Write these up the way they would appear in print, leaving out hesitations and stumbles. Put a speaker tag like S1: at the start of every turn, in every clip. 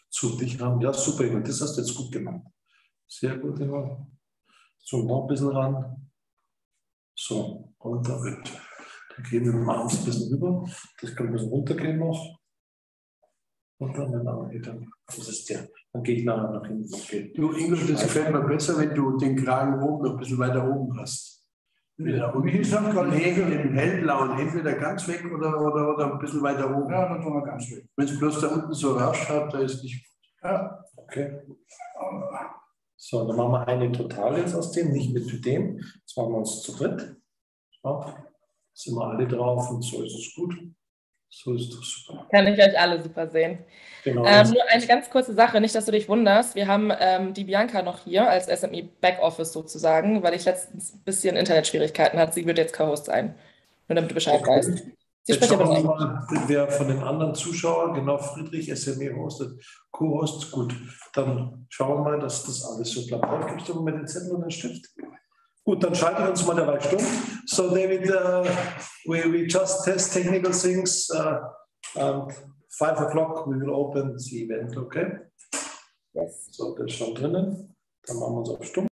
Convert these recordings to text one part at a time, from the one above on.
S1: zu dich haben. Ja, super, das hast du jetzt gut gemacht. Sehr gut, immer. So, noch ein bisschen ran. So, runter wird. Dann gehen wir mit dem Arm ein bisschen rüber. Das kann ein bisschen runtergehen noch. Und dann, das ist der. Dann gehe ich nach hinten. Okay.
S2: Du, Ingo, das gefällt mir besser, wenn du den Kragen oben noch ein bisschen weiter oben hast. Ja, und wie gesagt, nee, den hellblauen, entweder ganz weg oder ein bisschen weiter oben.
S3: Ja, dann tun wir ganz weg.
S2: Wenn es bloß da unten so rausschaut, da ist nicht gut.
S3: Ja.
S1: Okay. So, dann machen wir eine Total jetzt aus dem, nicht mit dem. Jetzt machen wir uns zu dritt. So, sind wir alle drauf und so ist es gut. So ist das super.
S4: Kann ich euch alle super sehen.
S1: Genau.
S4: Nur eine ganz kurze Sache, nicht, dass du dich wunderst. Wir haben die Bianca noch hier als SME Backoffice sozusagen, weil ich letztens ein bisschen Internetschwierigkeiten hatte. Sie wird jetzt Co-Host sein. Nur damit du Bescheid weißt. Sie
S1: Jetzt
S4: spricht aber
S1: schauen wir mal, wer von den anderen Zuschauern, genau, Friedrich, SME hostet, Co-Host, gut. Dann schauen wir mal, dass das alles so klappt. Gibst du mir den Zettel und den Stift? Gut, dann schalten wir uns mal dabei stumm. So, David, we just test technical things. And 5 o'clock we will open the event, okay?
S4: Yes.
S1: So, das ist schon drinnen. Dann machen wir uns auf stumm.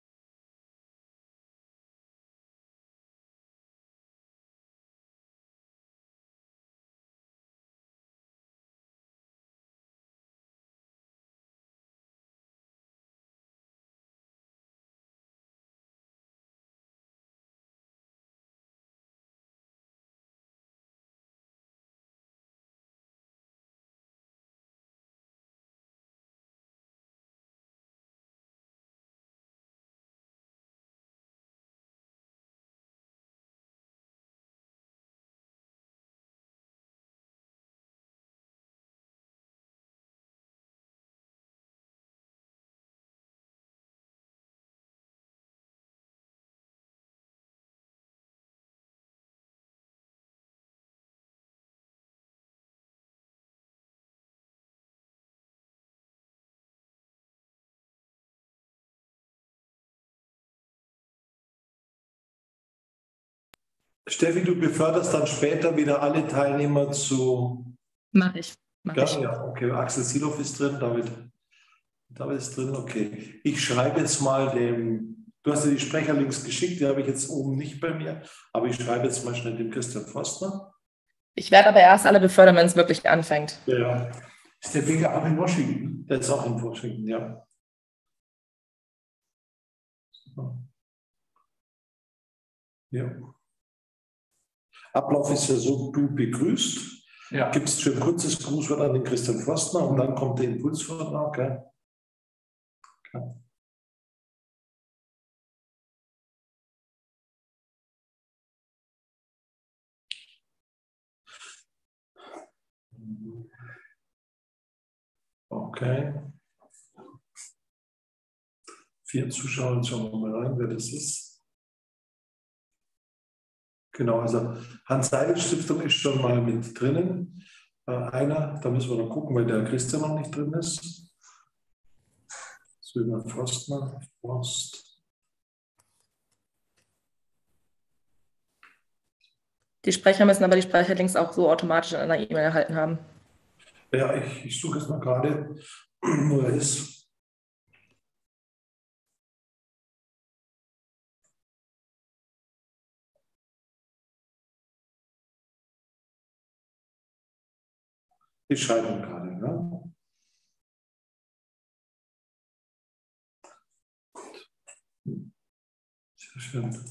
S1: Steffi, du beförderst dann später wieder alle Teilnehmer zu...
S4: Mach ich.
S1: Ja, okay, Axel Silov ist drin, David ist drin, okay. Ich schreibe jetzt mal dem... Du hast ja die Sprecherlinks geschickt, die habe ich jetzt oben nicht bei mir, aber ich schreibe jetzt mal schnell dem Christian Forstner.
S4: Ich werde aber erst alle befördern, wenn es wirklich anfängt.
S1: Ja.
S3: Ist der Weger auch in Washington?
S1: Der ist auch in Washington, ja. Ja. Ablauf ist ja so, du begrüßt,
S3: Ja.
S1: gibst schon ein kurzes Grußwort an den Christian Forstner und dann kommt der Impulsvortrag. Okay. Okay. Okay. 4 Zuschauer, schauen wir mal rein, wer das ist. Genau, also Hans-Seidel-Stiftung ist schon mal mit drinnen. Einer, da müssen wir noch gucken, weil der Christian noch nicht drin ist. Sömer Forstner, Forst.
S4: Die Sprecher müssen aber die Sprecherlinks auch so automatisch in einer E-Mail erhalten haben.
S1: Ja, ich suche jetzt mal gerade, wo er ist. Ich schreibe ihn gerade, ne? Sehr schön.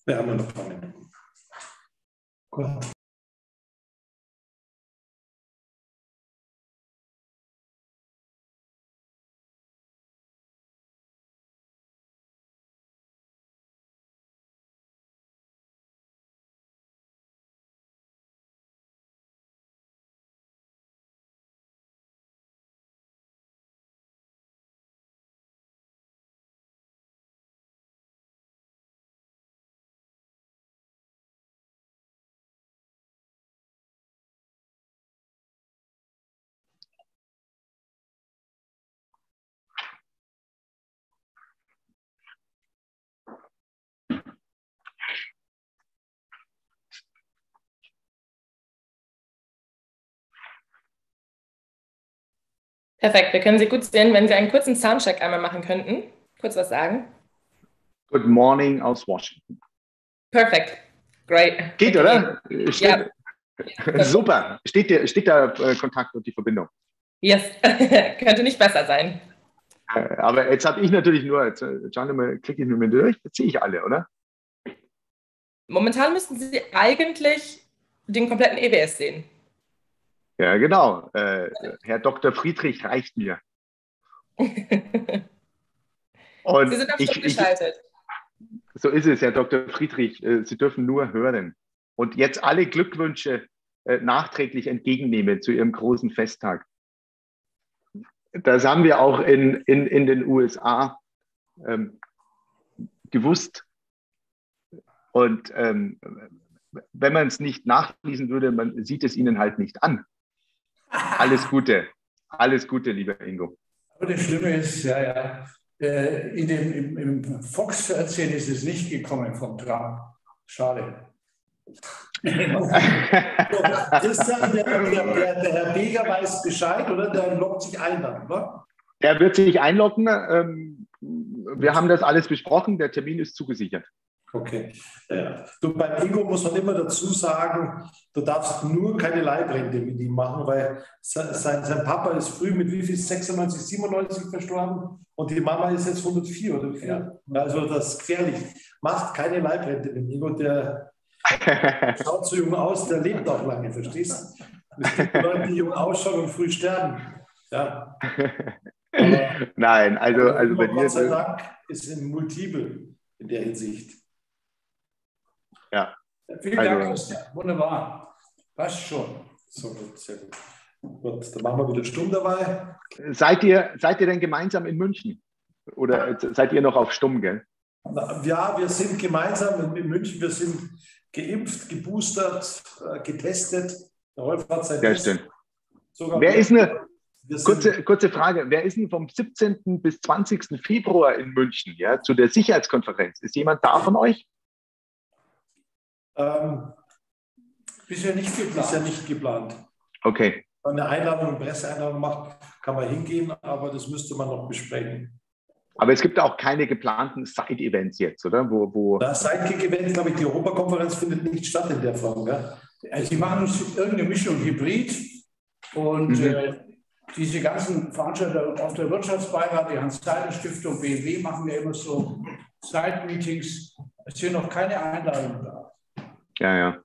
S1: Wir haben ja noch ein paar Minuten. Gut.
S4: Perfekt, wir können Sie gut sehen. Wenn Sie einen kurzen Soundcheck einmal machen könnten, kurz was sagen.
S5: Good morning aus Washington.
S4: Perfect, great.
S5: Geht, oder? Steht,
S4: Ja.
S5: super. Steht da Kontakt und die Verbindung?
S4: Yes, könnte nicht besser sein.
S5: Aber jetzt habe ich natürlich nur, jetzt schauen wir mal, klicke ich mir durch, jetzt sehe ich alle, oder?
S4: Momentan müssten Sie eigentlich den kompletten EWS sehen.
S5: Ja, genau. Herr Dr. Friedrich reicht mir. Und
S4: Sie sind auf Stumm geschaltet.
S5: So ist es, Herr Dr. Friedrich. Sie dürfen nur hören. Und jetzt alle Glückwünsche nachträglich entgegennehmen zu Ihrem großen Festtag. Das haben wir auch in den USA gewusst. Und wenn man es nicht nachlesen würde, man sieht es Ihnen halt nicht an. Alles Gute, lieber Ingo.
S3: Aber das Schlimme ist, im Fox erzählt ist es nicht gekommen vom Trump. Schade.
S1: Christian, der Herr Beger weiß Bescheid, oder? Der loggt sich ein dann, oder?
S5: Er wird sich einloggen. Wir haben das alles besprochen. Der Termin ist zugesichert.
S1: Okay. Du, beim Ingo muss man immer dazu sagen, du darfst nur keine Leibrente mit ihm machen, weil sein Papa ist früh mit wie viel? 96, 97 verstorben und die Mama ist jetzt 104 oder 4. Ja. Also das ist gefährlich. Macht keine Leibrente mit Ingo, der schaut so jung aus, der lebt auch lange, verstehst du? Es gibt Leute, die jung ausschauen und früh sterben. Ja. Aber,
S5: nein, also bei dir.
S1: Gott sei Dank ist ein Multiple in der Hinsicht.
S5: Ja.
S3: Vielen Dank, Christian. Wunderbar. Passt schon.
S1: So gut, sehr gut. Gut, dann machen wir wieder stumm dabei.
S5: Seid ihr denn gemeinsam in München? Oder seid ihr noch auf stumm, gell?
S1: Ja, wir sind gemeinsam in München. Wir sind geimpft, geboostert, getestet. Der Rolf hat sein
S5: Test. Wer ist eine kurze Frage, wer ist denn vom 17. bis 20. Februar in München, ja, zu der Sicherheitskonferenz? Ist jemand da von euch?
S3: Bisher nicht geplant.
S5: Okay.
S1: Wenn eine Einladung, eine Presseeinladung macht, kann man hingehen, aber das müsste man noch besprechen.
S5: Aber es gibt auch keine geplanten Side-Events jetzt, oder?
S1: Das Sidekick-Event, glaube ich, die Europakonferenz findet nicht statt in der Form. Ja?
S3: Also sie machen irgendeine Mischung Hybrid und diese ganzen Veranstalter auf der Wirtschaftsbeirat, die Hans-Zeidler-Stiftung, BMW, machen ja immer so Side-Meetings. Es sind noch keine Einladungen da.
S5: Ja.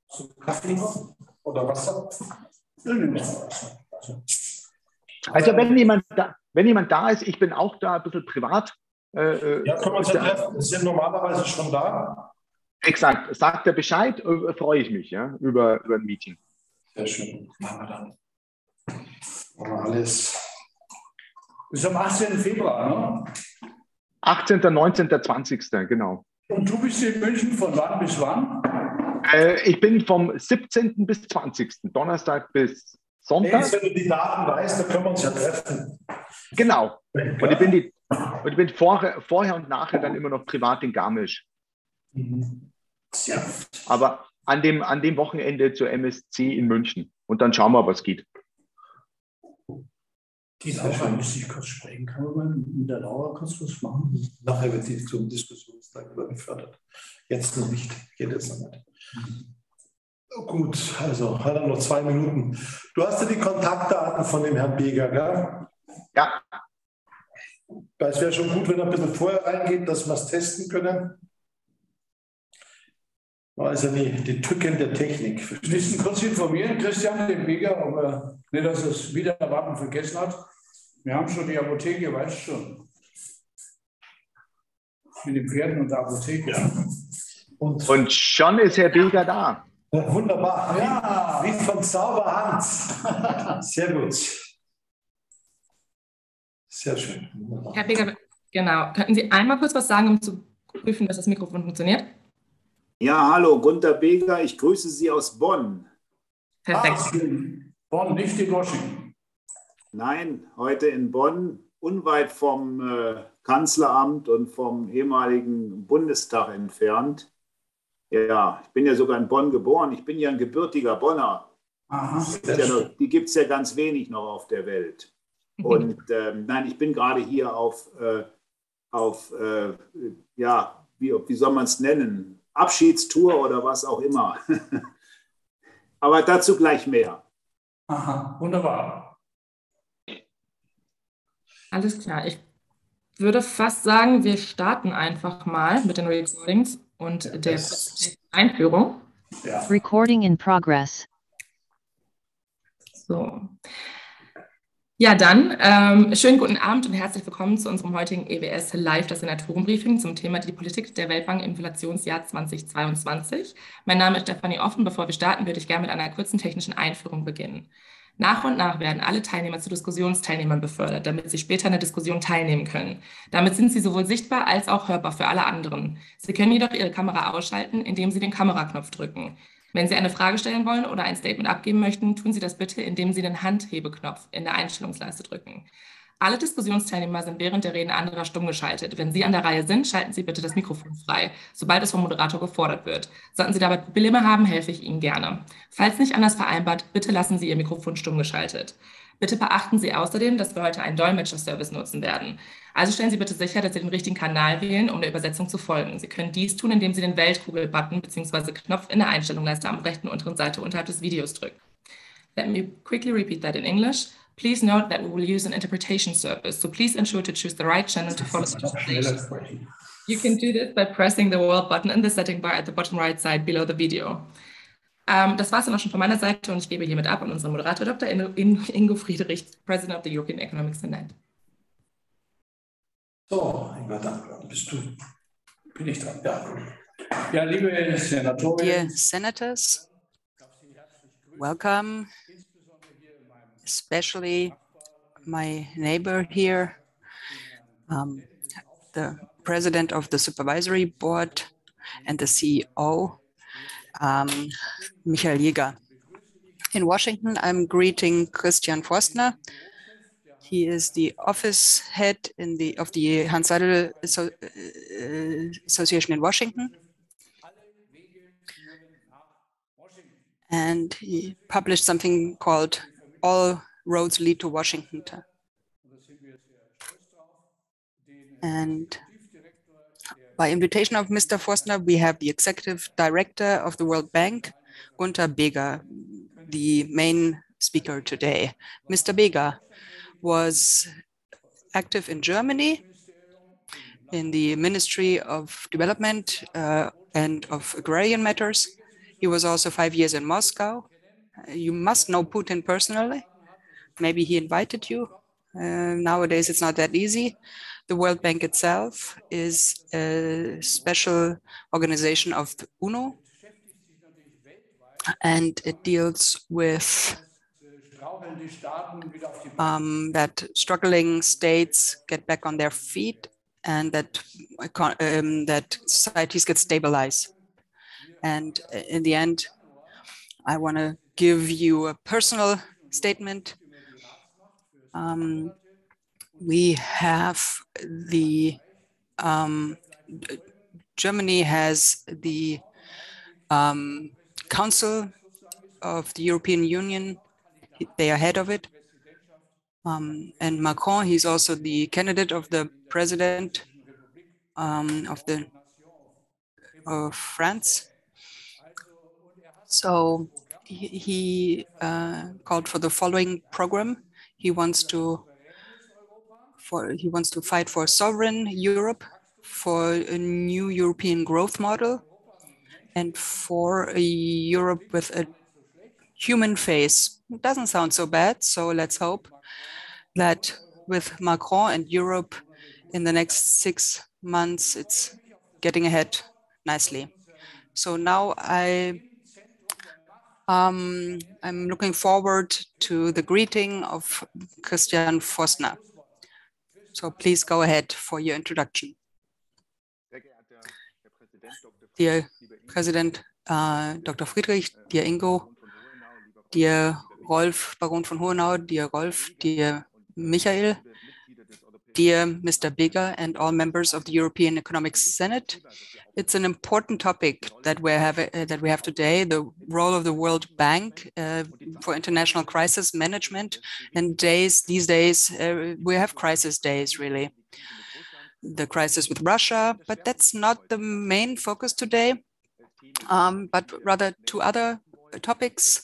S1: So Kaffee oder Wasser?
S5: Also wenn jemand da ist, ich bin auch da, ein bisschen privat.
S1: Ja, können wir uns ja treffen. Wir sind normalerweise schon da.
S5: Exakt. Sagt er Bescheid, freue ich mich, ja, über ein Meeting.
S1: Sehr schön. Machen wir dann. Machen wir alles.
S3: Das ist am 18. Februar, ne?
S5: 18., 19., 20., genau.
S3: Und du bist in München von wann bis wann?
S5: Ich bin vom 17. bis 20. Donnerstag bis Sonntag.
S1: Wenn du die Daten weißt, dann können wir uns ja treffen.
S5: Genau. Und ich bin vorher und nachher dann immer noch privat in Garmisch.
S1: Ja.
S5: Aber an dem Wochenende zur MSC in München. Und dann schauen wir, was geht.
S3: Die Laura müsste ich kurz sprechen. Kann man mit der Laura kurz was machen?
S1: Nachher wird die zum Diskussionstag befördert. Jetzt noch nicht. Geht jetzt noch nicht. Gut, also hat er noch 2 Minuten. Du hast ja die Kontaktdaten von dem Herrn Beger, gell?
S5: Ja.
S1: Es wäre schon gut, wenn er ein bisschen vorher reingeht, dass wir es testen können. Also die Tücken der Technik.
S3: Wir müssen kurz informieren, Christian, den Beger, aber nicht, dass er es wieder erwarten vergessen hat. Wir haben schon die Apotheke, weißt du schon. Mit den Pferden und der Apotheke.
S1: Ja.
S5: Und schon ist Herr Beger da.
S1: Wunderbar.
S3: Ja.
S1: Wie von Zauberhand. Sehr gut. Sehr schön. Wunderbar.
S4: Herr Beger, genau. Könnten Sie einmal kurz was sagen, um zu prüfen, dass das Mikrofon funktioniert?
S6: Ja, hallo, Gunter Beger, ich grüße Sie aus Bonn.
S4: Perfekt.
S3: Bonn, nicht in Washington.
S6: Nein, heute in Bonn, unweit vom Kanzleramt und vom ehemaligen Bundestag entfernt. Ja, ich bin ja sogar in Bonn geboren. Ich bin ja ein gebürtiger Bonner.
S3: Aha.
S6: Die gibt es ja ganz wenig noch auf der Welt. Und nein, ich bin gerade hier ja, wie soll man es nennen? Abschiedstour oder was auch immer. Aber dazu gleich mehr.
S3: Aha, wunderbar.
S4: Alles klar. Ich würde fast sagen, wir starten einfach mal mit den Recordings und der Einführung.
S3: Ja.
S7: Recording in progress.
S4: So. Ja, dann schönen guten Abend und herzlich willkommen zu unserem heutigen EWS Live, das Senatorenbriefing zum Thema die Politik der Weltbank im Inflationsjahr 2022. Mein Name ist Stefanie Offen. Bevor wir starten, würde ich gerne mit einer kurzen technischen Einführung beginnen. Nach und nach werden alle Teilnehmer zu Diskussionsteilnehmern befördert, damit sie später an der Diskussion teilnehmen können. Damit sind sie sowohl sichtbar als auch hörbar für alle anderen. Sie können jedoch Ihre Kamera ausschalten, indem Sie den Kameraknopf drücken. Wenn Sie eine Frage stellen wollen oder ein Statement abgeben möchten, tun Sie das bitte, indem Sie den Handhebeknopf in der Einstellungsleiste drücken. Alle Diskussionsteilnehmer sind während der Reden anderer stumm geschaltet. Wenn Sie an der Reihe sind, schalten Sie bitte das Mikrofon frei, sobald es vom Moderator gefordert wird. Sollten Sie dabei Probleme haben, helfe ich Ihnen gerne. Falls nicht anders vereinbart, bitte lassen Sie Ihr Mikrofon stumm geschaltet. Bitte beachten Sie außerdem, dass wir heute einen Dolmetscher-Service nutzen werden. Also stellen Sie bitte sicher, dass Sie den richtigen Kanal wählen, um der Übersetzung zu folgen. Sie können dies tun, indem Sie den Weltkugel-Button bzw. Knopf in der Einstellungsleiste am rechten unteren Seite unterhalb des Videos drücken. Let me quickly repeat that in English. Please note that we will use an interpretation service, so please ensure to choose the right channel to follow the translation. You can do this by pressing the world button in the setting bar at the bottom right side below the video. Das war es dann auch schon von meiner Seite und ich gebe hiermit ab an unseren Moderator Dr. Ingo Friedrich, President of the European Economic Senate.
S3: So, Ingo, dann bin ich dran. Ja, ja, liebe Senatoren.
S8: Dear senators, welcome, especially my neighbor here, the president of the supervisory board and the CEO, Michael Jäger. In Washington, I'm greeting Christian Forstner. He is the office head of the Hans Seidel Association in Washington. And he published something called All Roads Lead to Washington. And by invitation of Mr. Forstner, we have the executive director of the World Bank, Gunter Beger, the main speaker today. Mr. Beger was active in Germany in the Ministry of Development and of Agrarian Matters. He was also 5 years in Moscow. You must know Putin personally. Maybe he invited you. Nowadays, it's not that easy. The World Bank itself is a special organization of the UNO, and it deals with that struggling states get back on their feet and that societies get stabilized. And in the end, I want to give you a personal statement. We have the Germany has the Council of the European Union. They are head of it. And Macron, he's also the candidate of the president of France. So he called for the following program. He wants to fight for sovereign Europe, for a new European growth model, and for a Europe with a human face. It doesn't sound so bad, so let's hope that with Macron and Europe in the next 6 months, it's getting ahead nicely. So now I'm looking forward to the greeting of Christian Forstner. So please go ahead for your introduction. Dear President Dr. Friedrich, dear Ingo, dear Rolf, Baron von Hohenau, dear Rolf, dear Michael, dear Mr. Bigger and all members of the European Economic Senate. It's an important topic that we have today, the role of the World Bank for international crisis management. And these days, we have crisis days, really. The crisis with Russia, but that's not the main focus today, but rather two other topics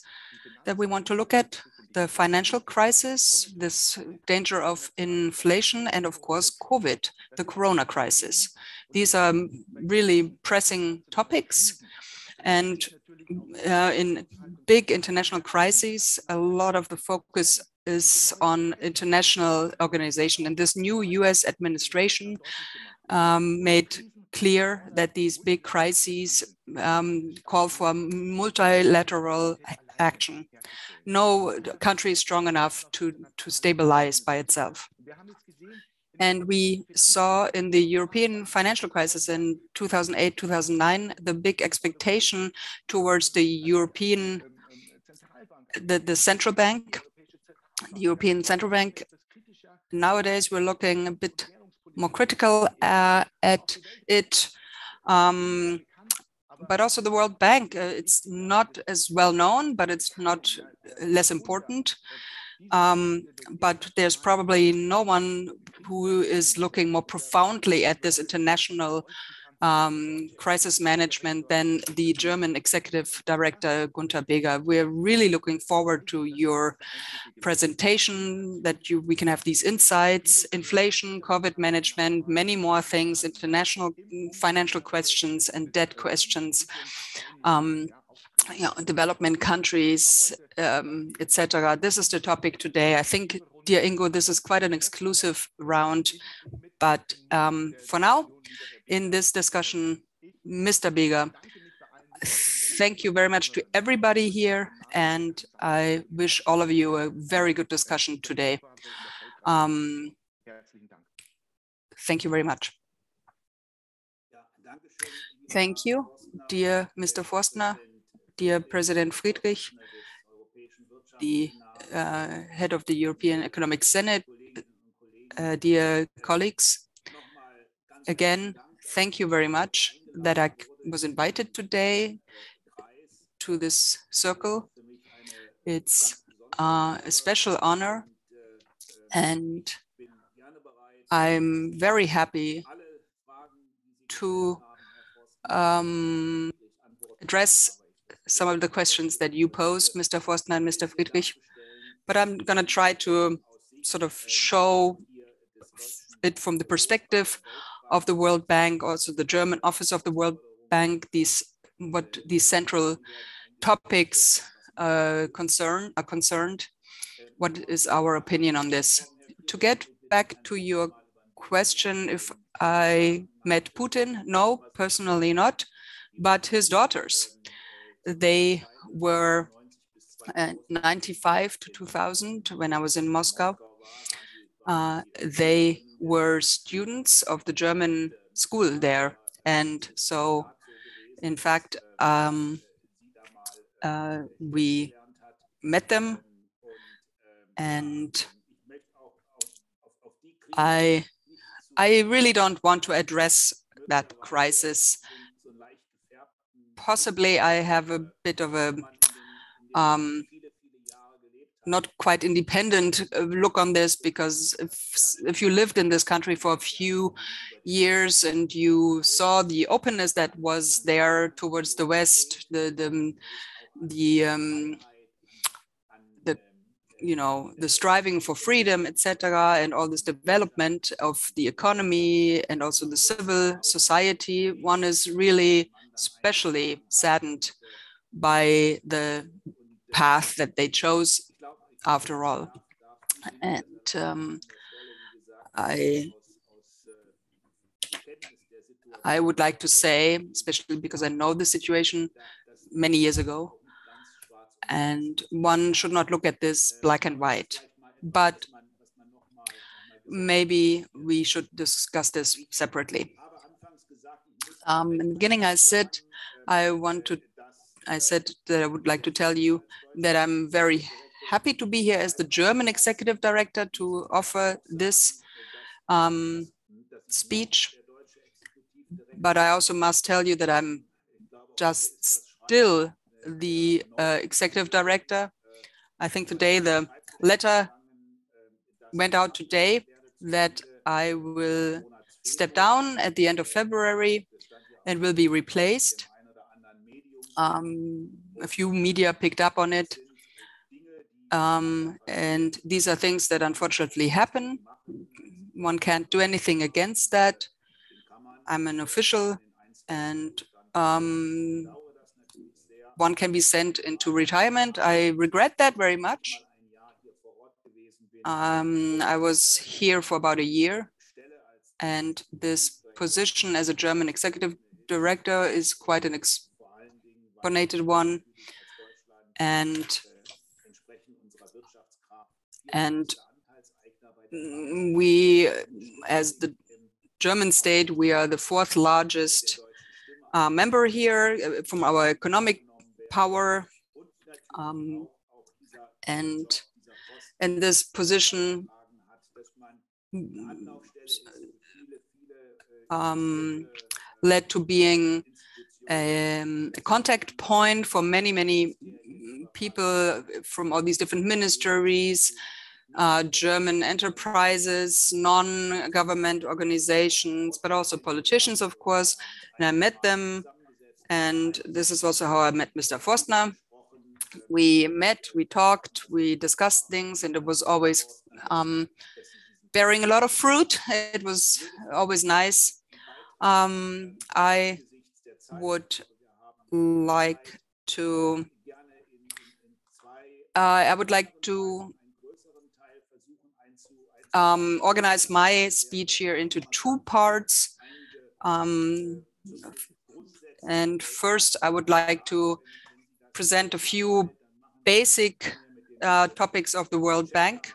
S8: that we want to look at: the financial crisis, this danger of inflation, and of course, COVID, the corona crisis. These are really pressing topics. And in big international crises, a lot of the focus is on international organization. And this new US administration made clear that these big crises call for multilateral action. No country is strong enough to stabilize by itself. And we saw in the European financial crisis in 2008, 2009, the big expectation towards the European, the central bank, the European Central Bank. Nowadays, we're looking a bit more critical at it. But also the World Bank, it's not as well known, but it's not less important. But there's probably no one who is looking more profoundly at this international crisis management than the German executive director, Gunther Beger. We're really looking forward to your presentation, that we can have these insights: inflation, COVID management, many more things, international financial questions and debt questions, development countries, etc. This is the topic today. I think, dear Ingo, this is quite an exclusive round, but for now, in this discussion, Mr. Beger, thank you very much to everybody here, and I wish all of you a very good discussion today. Thank you very much. Thank you, dear Mr. Forstner, dear President Friedrich, the head of the European Economic Senate, dear colleagues. Again, thank you very much that I was invited today to this circle. It's a special honor, and I'm very happy to address some of the questions that you posed, Mr. Forstner and Mr. Friedrich, but I'm going to try to sort of show it from the perspective of the World Bank, also the German office of the World Bank, what these central topics are concerned. What is our opinion on this? To get back to your question, if I met Putin, no, personally not, but his daughters. They were 95 to 2000 when I was in Moscow. They were students of the German school there. And so, in fact, we met them, and I really don't want to address that crisis. Possibly I have a bit of a not quite independent look on this, because if you lived in this country for a few years and you saw the openness that was there towards the West, the striving for freedom, etc., and all this development of the economy and also the civil society, one is really especially saddened by the path that they chose after all. And I would like to say, especially because I know the situation many years ago, and one should not look at this black and white, but maybe we should discuss this separately. In the beginning, I said that I would like to tell you that I'm very happy to be here as the German executive director to offer this speech. But I also must tell you that I'm just still the executive director. I think today the letter went out today that I will step down at the end of February and will be replaced. A few media picked up on it. And these are things that unfortunately happen. One can't do anything against that. I'm an official, and one can be sent into retirement. I regret that very much. I was here for about a year, and this position as a German executive director is quite an exponated one. And we, as the German state, we are the fourth largest member here from our economic power. And this position led to being a contact point for many people from all these different ministries, German enterprises, non-government organizations, but also politicians, of course. And I met them, and this is also how I met Mr. Forstner. We met, we talked, we discussed things, and it was always bearing a lot of fruit. It was always nice. I would like to organize my speech here into two parts. And first, I would like to present a few basic topics of the World Bank.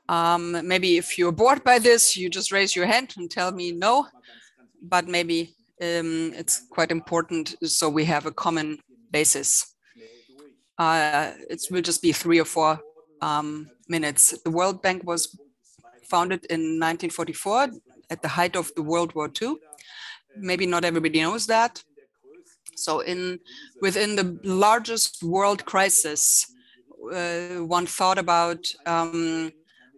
S8: Maybe if you're bored by this, you just raise your hand and tell me no, but maybe it's quite important so we have a common basis. It will just be 3 or 4 minutes. The World Bank was founded in 1944 at the height of the World War II. Maybe not everybody knows that. So within the largest world crisis, one thought about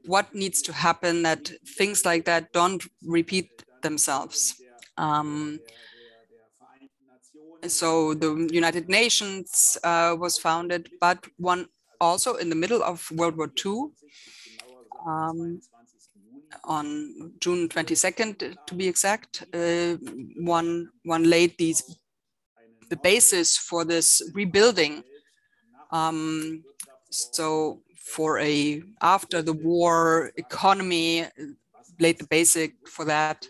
S8: what needs to happen that things like that don't repeat themselves. So the United Nations was founded, but one also in the middle of World War II, on June 22nd, to be exact, one laid the basis for this rebuilding. So for a after the war economy, laid the basic for that.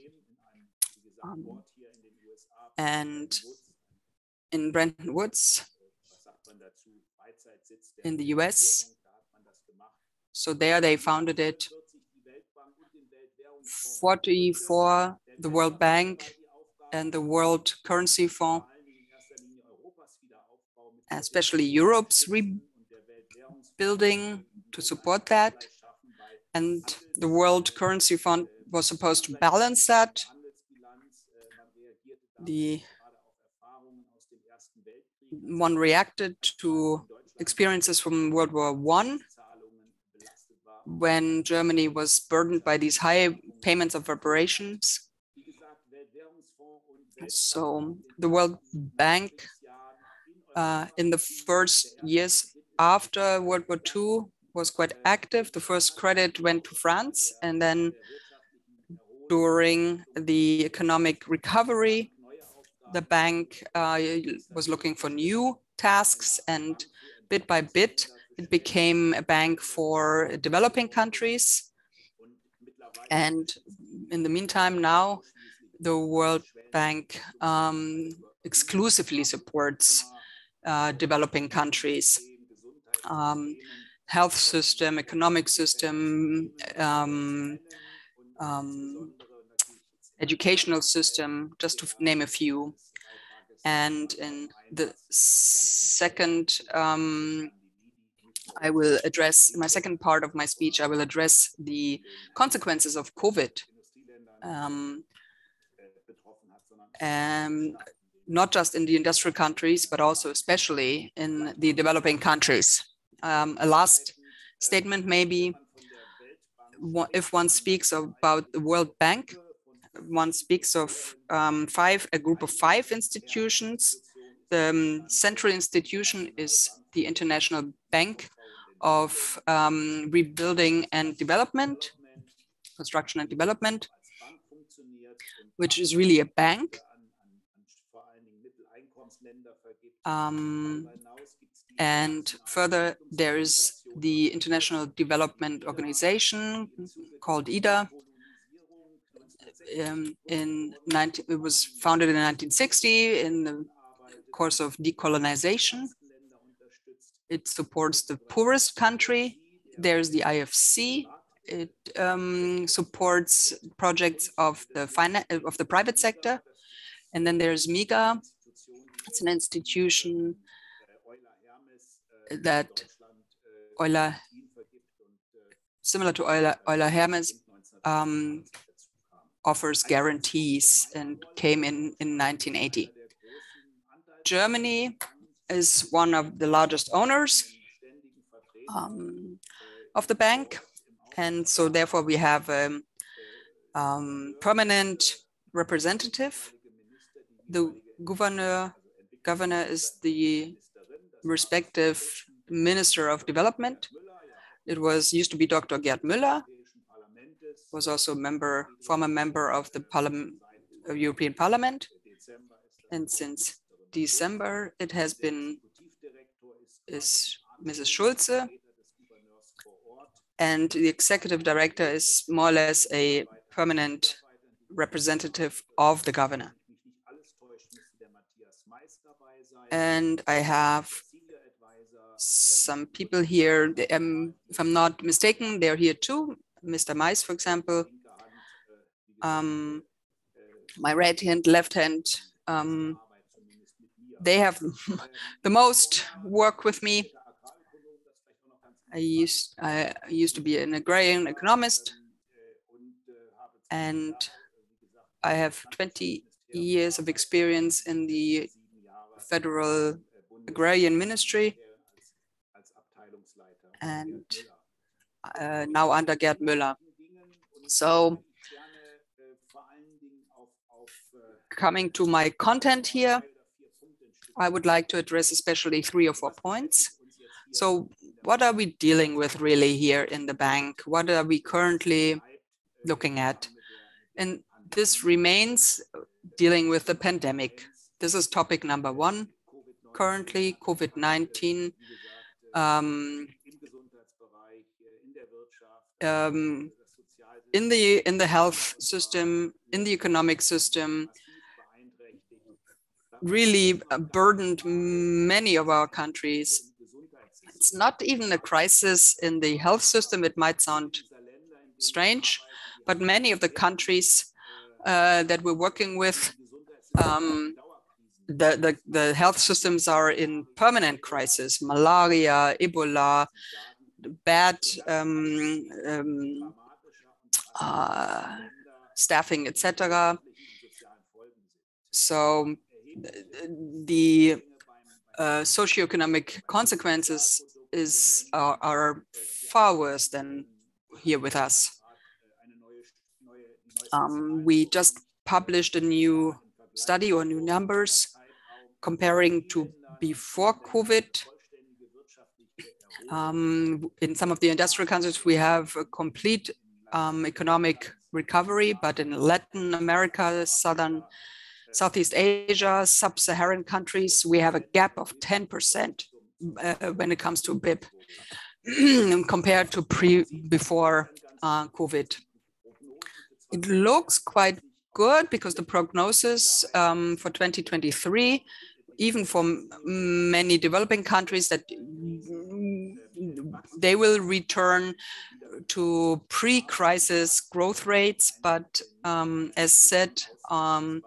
S8: And in Bretton Woods, in the US, so there they founded it. 44, the World Bank and the World Currency Fund, especially Europe's rebuilding to support that. And the World Currency Fund was supposed to balance that. One reacted to experiences from World War I, when Germany was burdened by these high payments of reparations. So the World Bank in the first years after World War II was quite active. The first credit went to France, and then during the economic recovery, the bank was looking for new tasks, and bit by bit, it became a bank for developing countries. And in the meantime, now the World Bank exclusively supports developing countries, health system, economic system, educational system, just to name a few. And in the second I will address, in my second part of my speech, I will address the consequences of COVID. And not just in the industrial countries, but also especially in the developing countries. A last statement maybe, if one speaks about the World Bank, one speaks of a group of 5 institutions. The central institution is the International Bank of Rebuilding and Development, Construction and Development, which is really a bank. And further, there is the International Development Organization called IDA. It was founded in 1960 in the course of decolonization. It supports the poorest country. There's the IFC. It supports projects of the private sector. And then there's MIGA. It's an institution that similar to Euler Hermes, offers guarantees and came in 1980. Germany is one of the largest owners of the bank. And so therefore we have a permanent representative. The governor is the respective Minister of Development. It used to be Dr. Gerd Müller, was also former member of the European Parliament. And since December, it has been Mrs. Schulze. And the executive director is more or less a permanent representative of the governor. And I have some people here, if I'm not mistaken, they're here too. Mr. Mais, for example. My right hand, left hand, they have the most work with me. I used to be an agrarian economist, and I have 20 years of experience in the Federal Agrarian Ministry, and now under Gerd Müller. So coming to my content here, I would like to address especially 3 or 4 points. So what are we dealing with really here in the bank? What are we currently looking at? And this remains dealing with the pandemic. This is topic number 1 currently, COVID-19. In the health system, in the economic system, really burdened many of our countries. It's not even a crisis in the health system. It might sound strange, but many of the countries that we're working with, the health systems are in permanent crisis. Malaria, Ebola, bad staffing, etc. So the socioeconomic consequences are far worse than here with us. We just published a new study or new numbers comparing to before COVID. In some of the industrial countries, we have a complete economic recovery, but in Latin America, Southeast Asia, sub-Saharan countries, we have a gap of 10% when it comes to BIP compared to before COVID. It looks quite good because the prognosis for 2023, even for many developing countries, that they will return to pre-crisis growth rates, but as said, on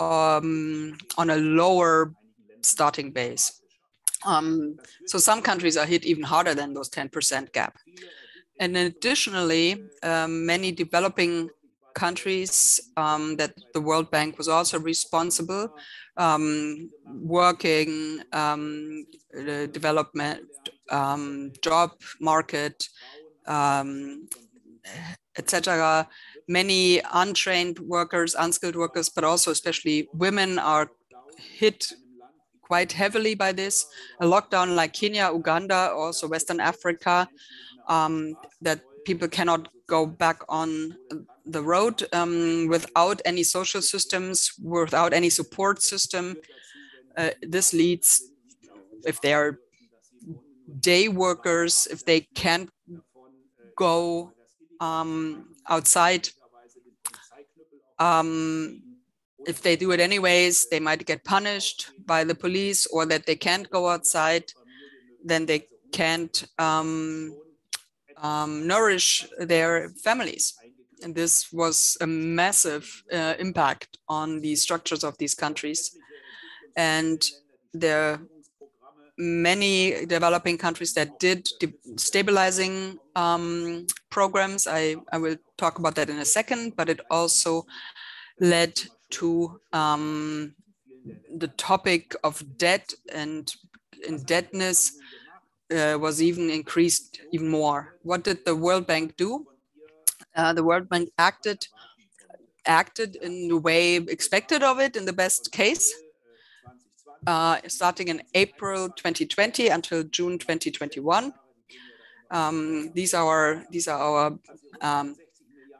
S8: a lower starting base. So some countries are hit even harder than those 10% gap. And additionally, many developing countries that the World Bank was also responsible, working, development, job market, etc. Many untrained workers, unskilled workers, but also especially women are hit quite heavily by this. A lockdown like Kenya, Uganda, also Western Africa, that people cannot go back on the road without any social systems, without any support system. This leads, if they are day workers, if they can't go outside, if they do it anyways, they might get punished by the police, or that they can't go outside, then they can't nourish their families. And this was a massive impact on the structures of these countries. And there are many developing countries that did stabilizing programs. I will talk about that in a second, but it also led to the topic of debt, and indebtedness was even increased even more. What did the World Bank do? The World Bank acted in the way expected of it in the best case, starting in April 2020 until June 2021. These are our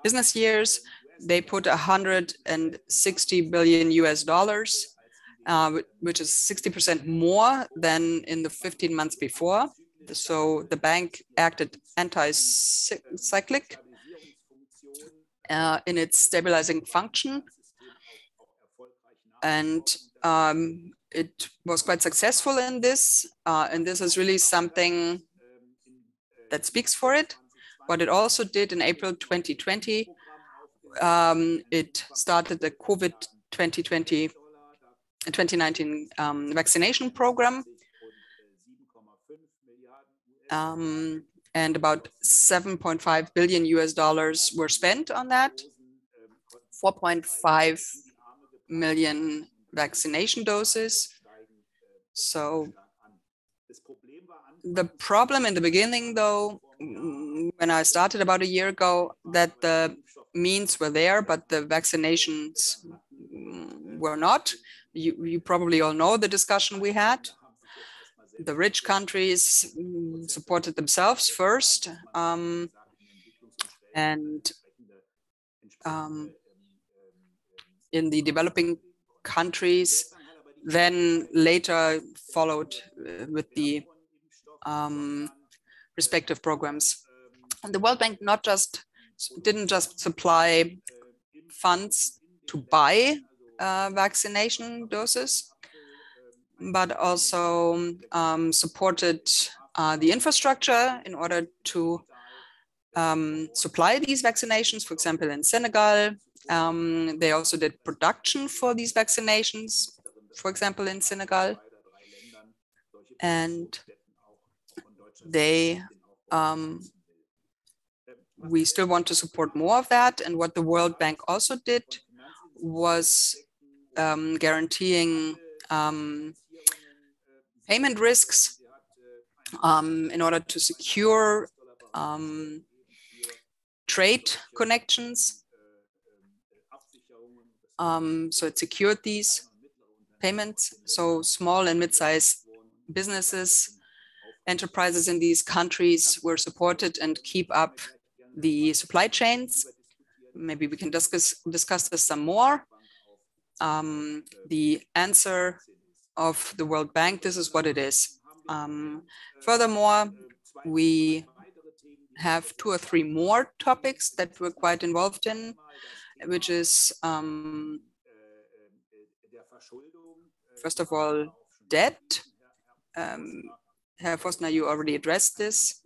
S8: business years. They put 160 billion US dollars, which is 60% more than in the 15 months before. So the bank acted anti-cyclic in its stabilizing function. And it was quite successful in this. And this is really something that speaks for it. What it also did in April 2020, it started the COVID 2019 vaccination program. And about 7.5 billion US dollars were spent on that. 4.5 million vaccination doses. So the problem in the beginning, though, when I started about a year ago, that the means were there, but the vaccinations were not. You probably all know the discussion we had. The rich countries supported themselves first, and in the developing countries, then later followed with the respective programs. And the World Bank didn't just supply funds to buy vaccination doses, but also supported the infrastructure in order to supply these vaccinations. For example, in Senegal, they also did production for these vaccinations, for example, in Senegal. And we still want to support more of that. And what the World Bank also did was guaranteeing payment risks in order to secure trade connections. So it secured these payments. So small and mid-sized businesses, enterprises in these countries were supported and keep up the supply chains. Maybe we can discuss this some more. The answer of the World Bank, this is what it is. Furthermore, we have 2 or 3 more topics that we're quite involved in, which is, first of all, debt. Herr Vosner, you already addressed this.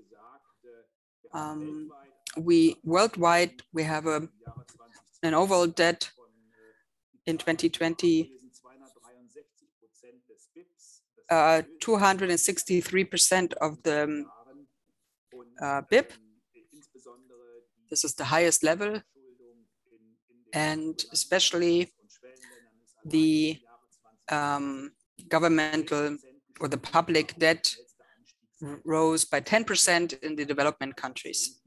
S8: Worldwide, we have an overall debt in 2020 263% of the BIP. This is the highest level, and especially the governmental or the public debt rose by 10% in the development countries.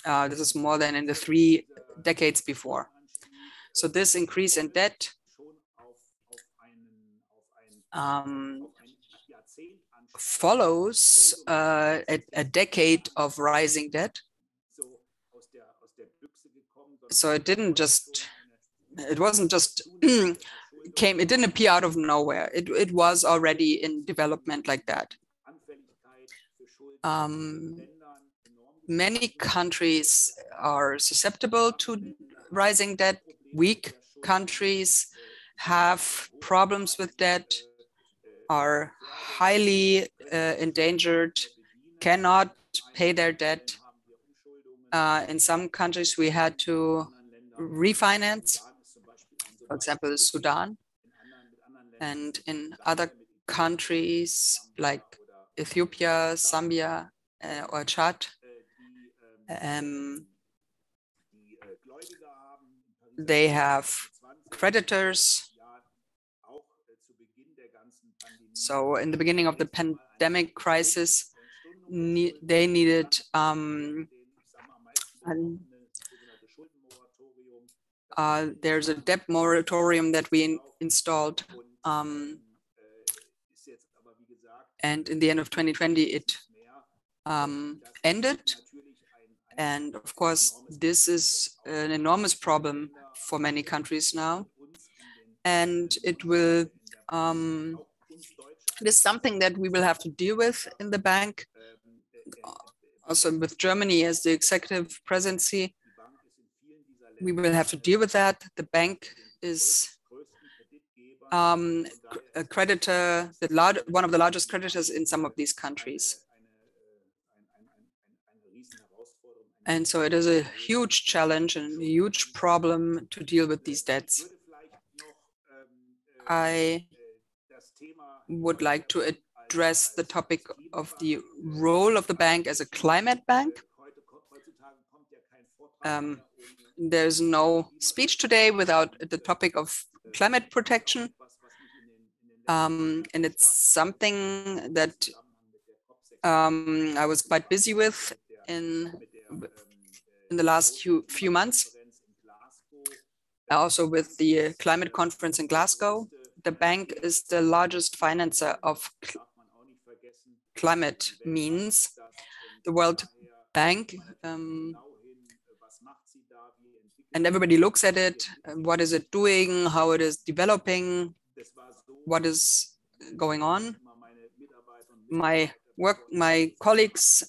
S8: This is more than in the 3 decades before. So this increase in debt follows a decade of rising debt. So it didn't just, it wasn't just it didn't appear out of nowhere. It was already in development like that. Many countries are susceptible to rising debt. Weak countries have problems with debt, are highly endangered, cannot pay their debt. In some countries, we had to refinance, for example, Sudan. And in other countries like Ethiopia, Zambia, or Chad, they have creditors. So in the beginning of the pandemic crisis, they needed there's a debt moratorium that we installed, and in the end of 2020 it ended. And of course, this is an enormous problem for many countries now, and it will it is something that we will have to deal with in the bank. Also with Germany as the executive presidency, we will have to deal with that. The bank is a creditor, one of the largest creditors in some of these countries. And so it is a huge challenge and a huge problem to deal with these debts. I would like to address the topic of the role of the bank as a climate bank. There's no speech today without the topic of climate protection. And it's something that I was quite busy with in the last few months. Also with the climate conference in Glasgow. The bank is the largest financer of climate means. The World Bank, and everybody looks at it, what is it doing, how it is developing, what is going on. My colleagues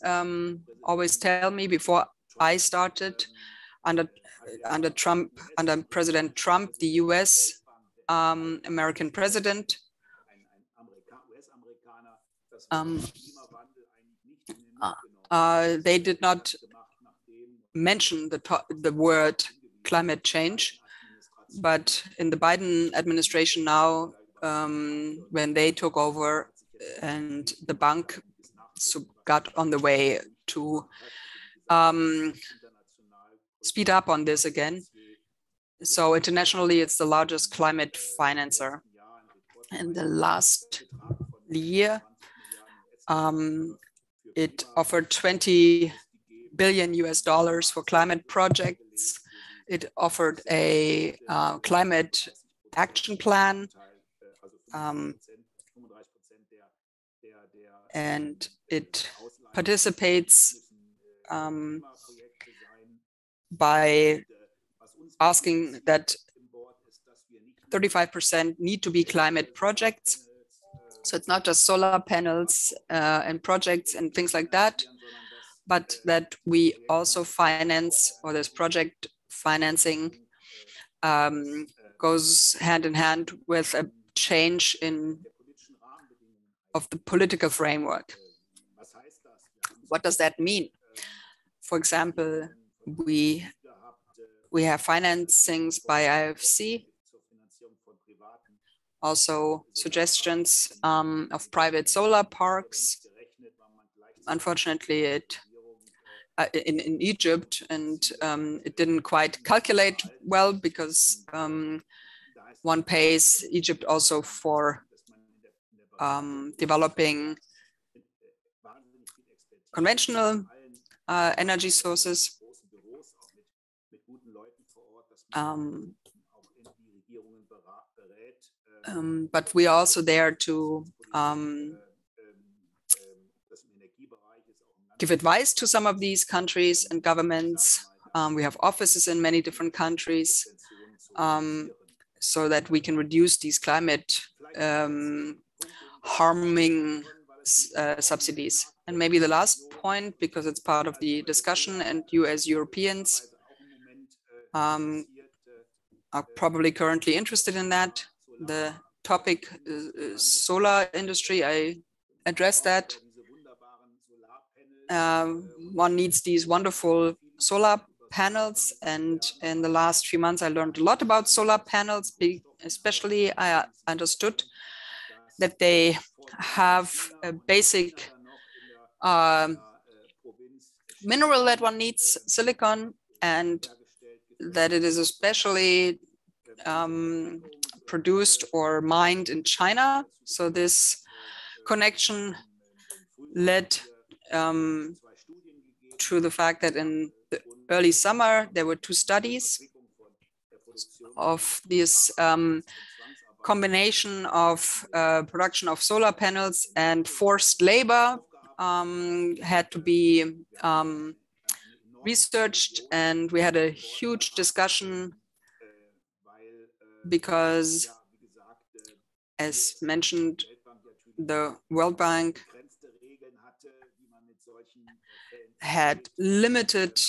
S8: always tell me before I started under President Trump, the US American president, they did not mention the word climate change, but in the Biden administration now, when they took over and the bank got on the way to speed up on this again. So internationally, it's the largest climate financer. In the last year, it offered $20 billion for climate projects. It offered a climate action plan. And it participates by asking that 35% need to be climate projects. So it's not just solar panels and projects and things like that, but that we also finance, or this project financing goes hand in hand with a change of the political framework. What does that mean? For example, we have financings by IFC also suggestions of private solar parks. Unfortunately, in Egypt, and it didn't quite calculate well because one pays Egypt also for developing conventional energy sources. But we are also there to give advice to some of these countries and governments. We have offices in many different countries so that we can reduce these climate harming subsidies. And maybe the last point, because it's part of the discussion and you as Europeans are probably currently interested in that. The topic is solar industry. I addressed that. One needs these wonderful solar panels, and in the last few months I learned a lot about solar panels. Especially I understood that they have a basic mineral that one needs, silicon, and that it is especially produced or mined in China. So this connection led to the fact that in the early summer, there were 2 studies of this combination of production of solar panels and forced labor had to be researched, and we had a huge discussion because, as mentioned, the World Bank had limited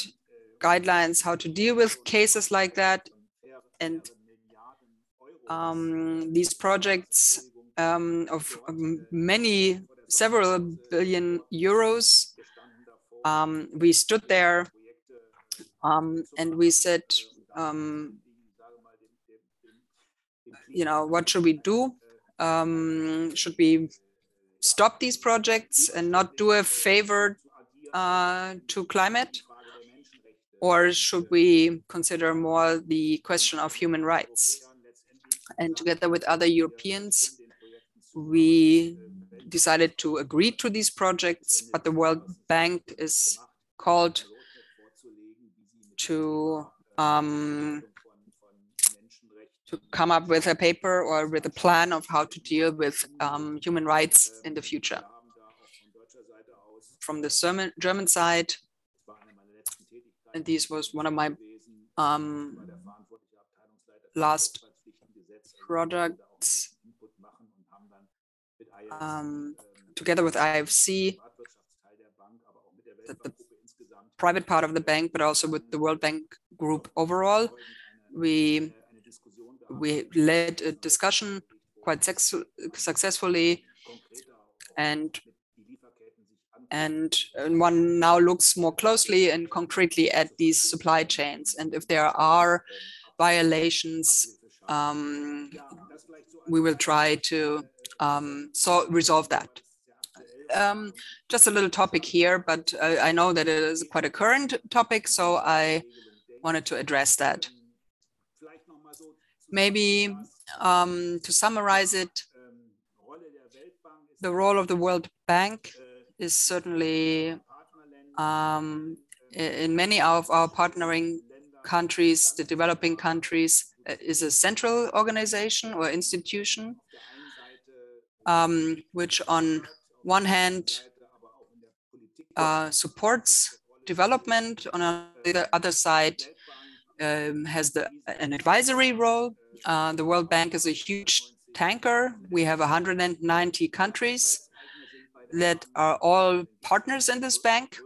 S8: guidelines how to deal with cases like that, and these projects of several billion euros, we stood there and we said, you know, what should we do? Should we stop these projects and not do a favor to climate? Or should we consider more the question of human rights? And together with other Europeans, we decided to agree to these projects, but the World Bank is called to come up with a paper or with a plan of how to deal with human rights in the future. From the German side, and this was one of my last products, together with IFC, the private part of the bank, but also with the World Bank Group overall, we led a discussion quite successfully, and one now looks more closely and concretely at these supply chains, and if there are violations, we will try to resolve that. Just a little topic here, but I know that it is quite a current topic, so I wanted to address that. Maybe to summarize it, the role of the World Bank is certainly in many of our partnering countries, the developing countries, is a central organization or institution, which on one hand supports development, on the other side has an advisory role. The World Bank is a huge tanker. We have 190 countries that are all partners in this bank.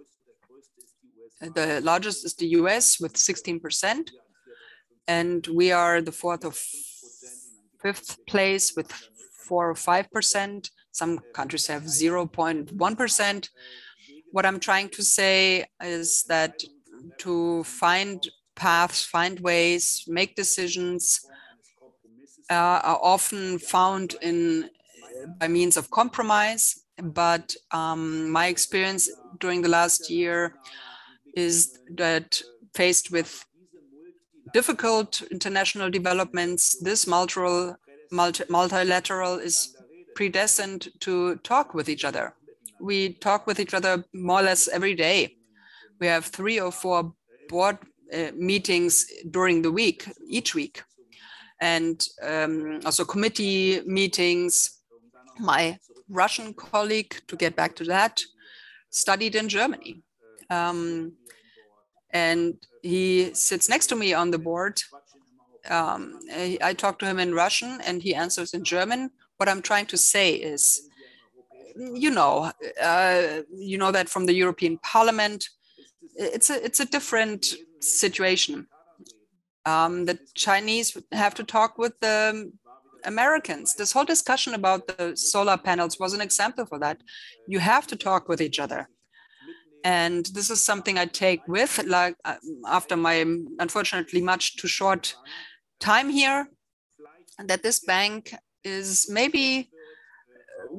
S8: The largest is the US with 16%. And we are the 4th or 5th place with 4 or 5%. Some countries have 0.1%. What I'm trying to say is that to find paths, find ways, make decisions are often found by means of compromise. But my experience during the last year is that faced with difficult international developments, this multilateral is predestined to talk with each other. We talk with each other more or less every day. We have 3 or 4 board meetings during the week, each week, and also committee meetings. My Russian colleague, to get back to that, studied in Germany. And he sits next to me on the board. I talk to him in Russian and he answers in German. What I'm trying to say is, you know that from the European Parliament, it's a different situation. The Chinese have to talk with the Americans. This whole discussion about the solar panels was an example for that. You have to talk with each other. And this is something I take with, like after my unfortunately much too short time here, that this bank is maybe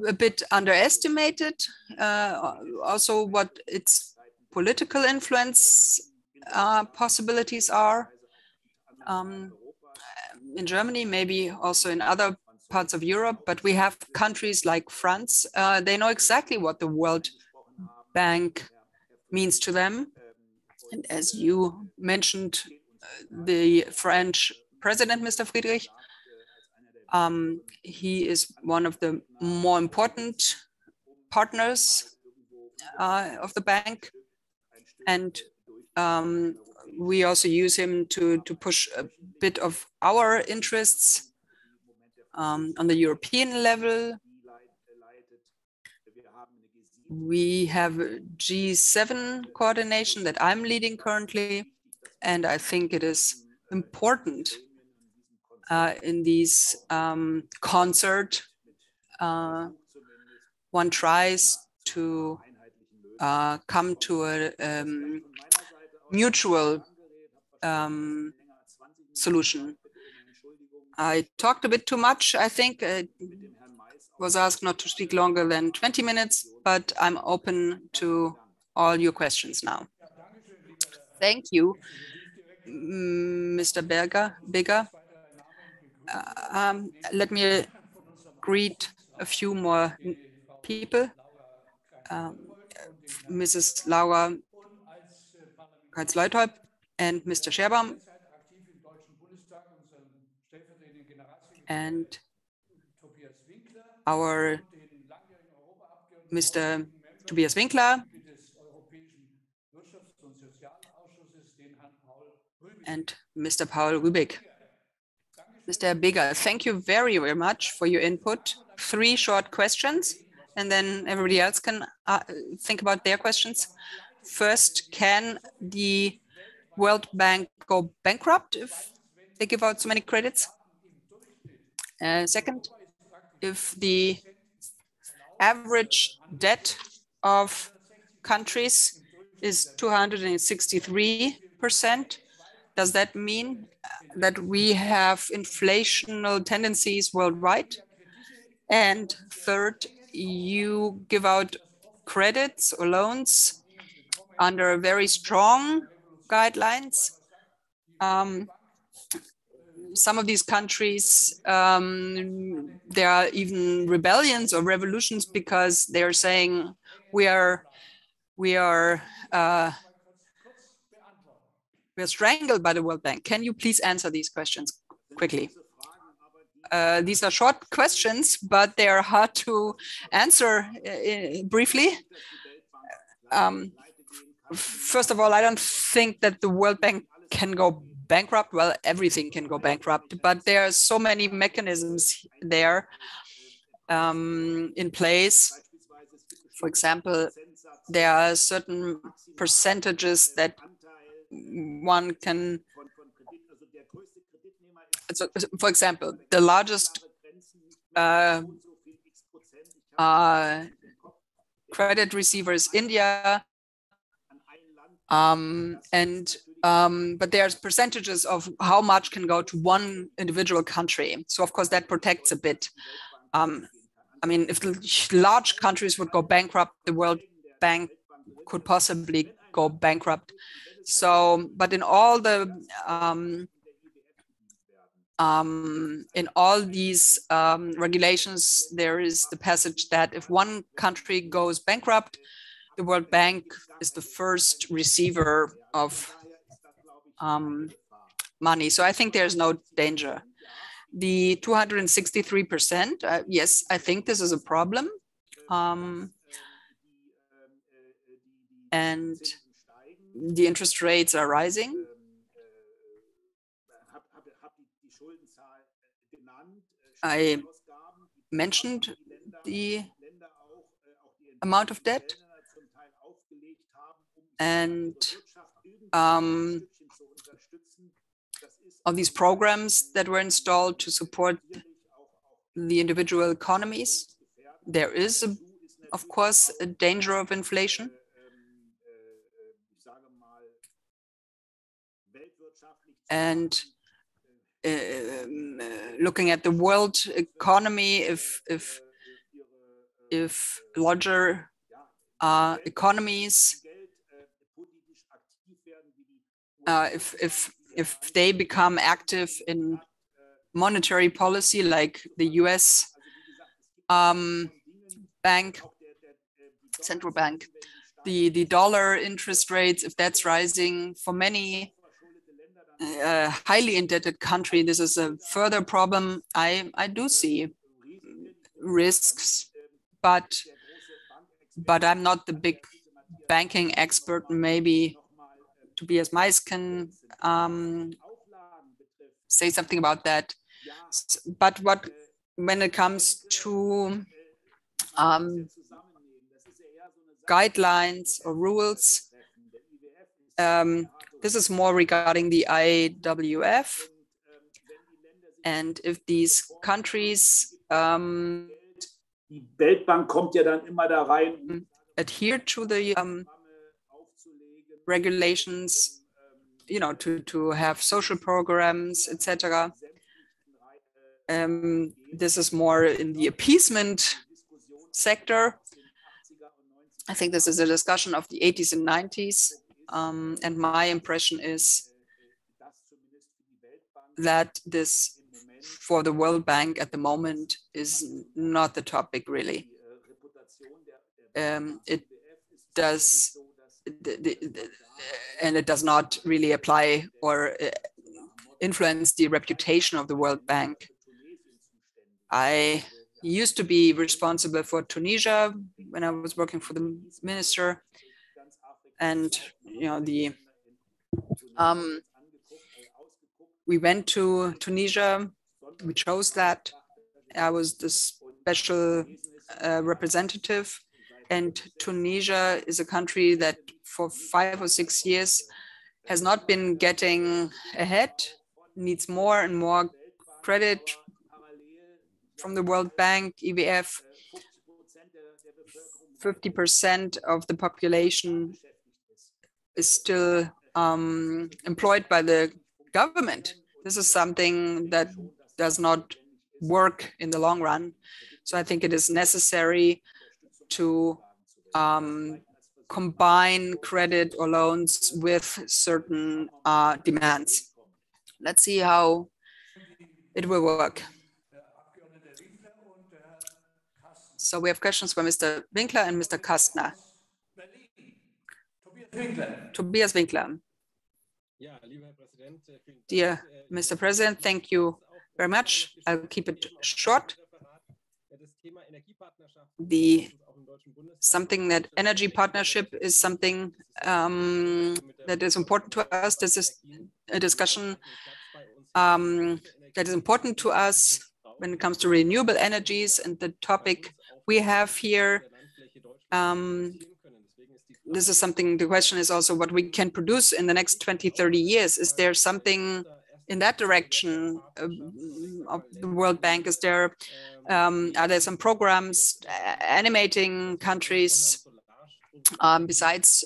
S8: a bit underestimated. Also what its political influence possibilities are. In Germany, maybe also in other parts of Europe, but we have countries like France. They know exactly what the World Bank means to them. And as you mentioned, the French president, Mr. Friedrich, he is one of the more important partners of the bank. And we also use him to push a bit of our interests on the European level. We have G7 coordination that I'm leading currently, and I think it is important in these concert. One tries to come to a mutual solution. I talked a bit too much, I think. Was asked not to speak longer than 20 minutes, but I'm open to all your questions now. Thank you, Mr. Bigger. Let me greet a few more people. Mrs. Laura Karls-Leuthäupt and Mr. Scherbaum, and our Mr. Tobias Winkler and Mr. Paul Rübig. Mr. Bigger, thank you very, very much for your input. 3 short questions, and then everybody else can think about their questions. First, can the World Bank go bankrupt if they give out so many credits? Second, if the average debt of countries is 263%, does that mean that we have inflational tendencies worldwide? And third, you give out credits or loans under very strong guidelines. Some of these countries, there are even rebellions or revolutions because they're saying we are strangled by the World Bank. Can you please answer these questions quickly? These are short questions, but they are hard to answer briefly. First of all, I don't think that the World Bank can go bankrupt. Well, everything can go bankrupt, but there are so many mechanisms there in place. For example, there are certain percentages that one can, so, for example, the largest credit receiver is India. But there's percentages of how much can go to one individual country. So of course that protects a bit. I mean, if the large countries would go bankrupt, the World Bank could possibly go bankrupt. So, but in all the in all these regulations, there is the passage that if one country goes bankrupt, the World Bank is the first receiver of money. So I think there's no danger. The 263%, yes, I think this is a problem. And the interest rates are rising. I mentioned the amount of debt, and of these programs that were installed to support the individual economies. There is, of course, a danger of inflation. And looking at the world economy, if larger economies, if they become active in monetary policy, like the US bank, central bank, the dollar interest rates, if that's rising for many highly indebted country, this is a further problem. I do see risks, but I'm not the big banking expert. Maybe Tobias Mais can say something about that. But when it comes to guidelines or rules, this is more regarding the IWF. And if these countries
S6: Die Weltbank kommt ja dann immer da rein,
S8: adhere to the regulations, you know, to have social programs, etc. This is more in the appeasement sector. I think this is a discussion of the 80s and 90s. And my impression is that this, for the World Bank at the moment, is not the topic really. It does, and it does not really apply or influence the reputation of the World Bank. I used to be responsible for Tunisia when I was working for the minister, and you know, we went to Tunisia. We chose that. I was the special representative, and Tunisia is a country that for 5 or 6 years has not been getting ahead, needs more and more credit from the World Bank, EVF. 50% of the population is still employed by the government. This is something that does not work in the long run. So I think it is necessary to combine credit or loans with certain demands. Let's see how it will work. So we have questions for Mr. Winkler and Mr. Kastner. Tobias Winkler. Dear Mr. President, thank you very much. I'll keep it short. Something that energy partnership is something that is important to us. This is a discussion that is important to us when it comes to renewable energies, and the topic we have here. This is something, the question is also what we can produce in the next 20, 30 years. Is there something in that direction of the World Bank? Is there, are there some programs animating countries besides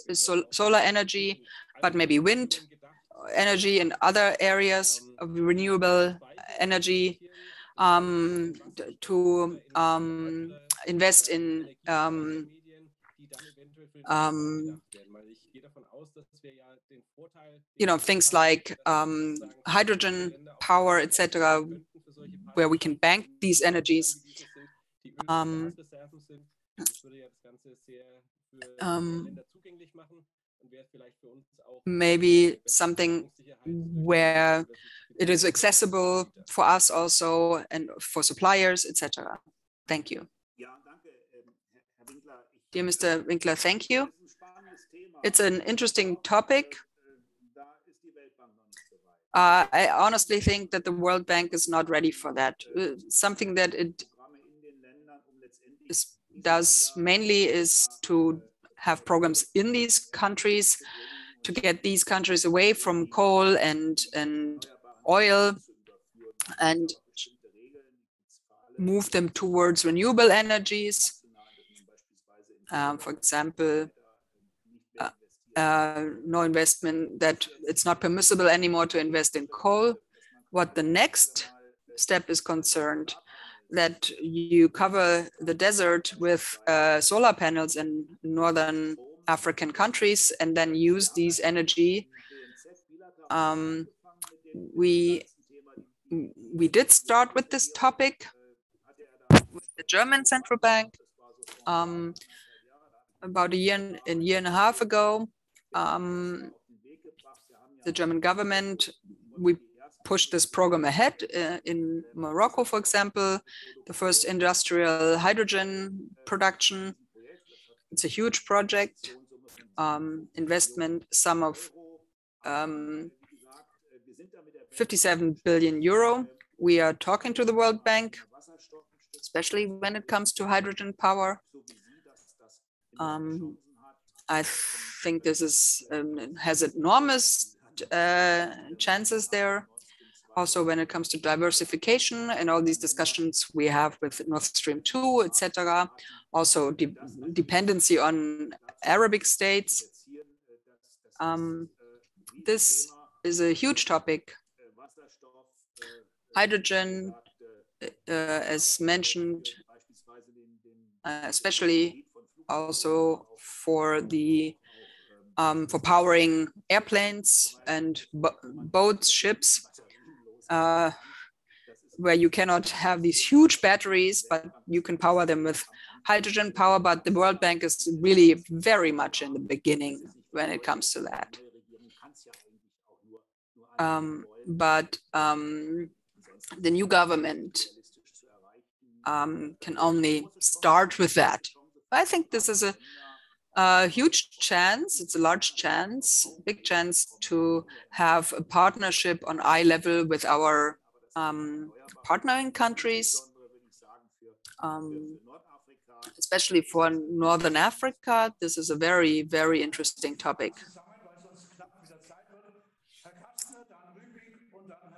S8: solar energy, but maybe wind energy and other areas of renewable energy, to invest in things like hydrogen power, etc., where we can bank these energies. Maybe something where it is accessible for us also and for suppliers, etc. Thank you. Dear Mr. Winkler, thank you. It's an interesting topic. I honestly think that the World Bank is not ready for that. Something that it does mainly is to have programs in these countries to get these countries away from coal and oil and move them towards renewable energies. For example, no investment, that it's not permissible anymore to invest in coal. What the next step is concerned, that you cover the desert with solar panels in northern African countries and then use these energy. We did start with this topic with the German central bank about a year and a half ago. The German government, we pushed this program ahead in Morocco, for example, the first industrial hydrogen production. It's a huge project, investment sum of 57 billion euro. We are talking to the World Bank, especially when it comes to hydrogen power. I think this is has enormous chances there. Also, when it comes to diversification and all these discussions we have with Nord Stream 2, etc. Also, dependency on Arabic states. This is a huge topic. Hydrogen, as mentioned, especially also for the for powering airplanes and boats, ships, where you cannot have these huge batteries, but you can power them with hydrogen power. But the World Bank is really very much in the beginning when it comes to that. The new government can only start with that. I think this is a huge chance. It's a large chance, big chance to have a partnership on eye level with our partnering countries, especially for Northern Africa. This is a very, very interesting topic.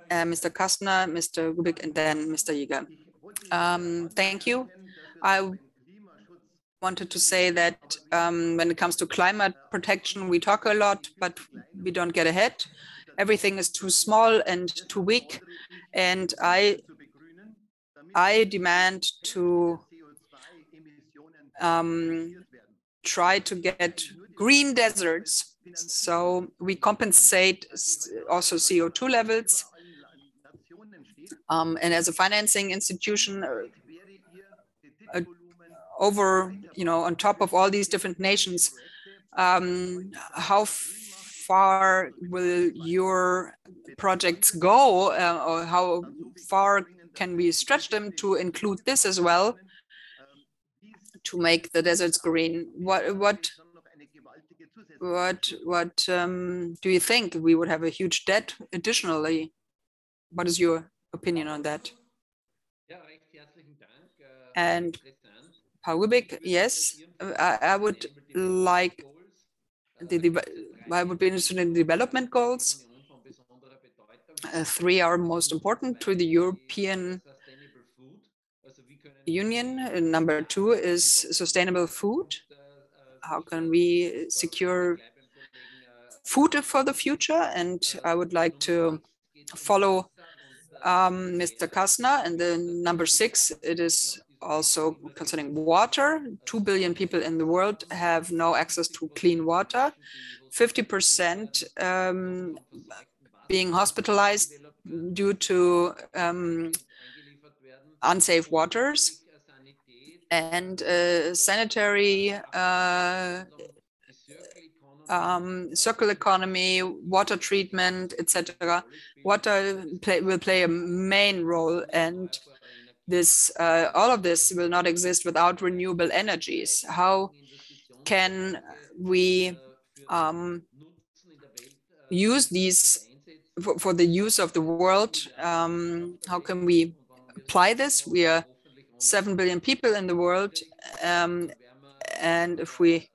S8: Mr. Kastner, Mr. Rubik, and then Mr. Jäger. Thank you. I wanted to say that when it comes to climate protection, we talk a lot, but we don't get ahead. Everything is too small and too weak. And I demand to try to get green deserts, so we compensate also CO2 levels. And as a financing institution, on top of all these different nations, how far will your projects go, or how far can we stretch them to include this as well, to make the deserts green? What do you think? We would have a huge debt additionally. What is your opinion on that? And Paul Rubik, yes, I would like I would be interested in development goals. 3 are most important to the European Union. And number 2 is sustainable food. how can we secure food for the future? And I would like to follow Mr. Kastner. And then number 6, it is also concerning water. 2 billion people in the world have no access to clean water. 50% being hospitalized due to unsafe waters. And sanitary, circular economy, water treatment, etc. Water will play a main role, and this all of this will not exist without renewable energies. How can we use these for the use of the world? How can we apply this? We are 7 billion people in the world, and if we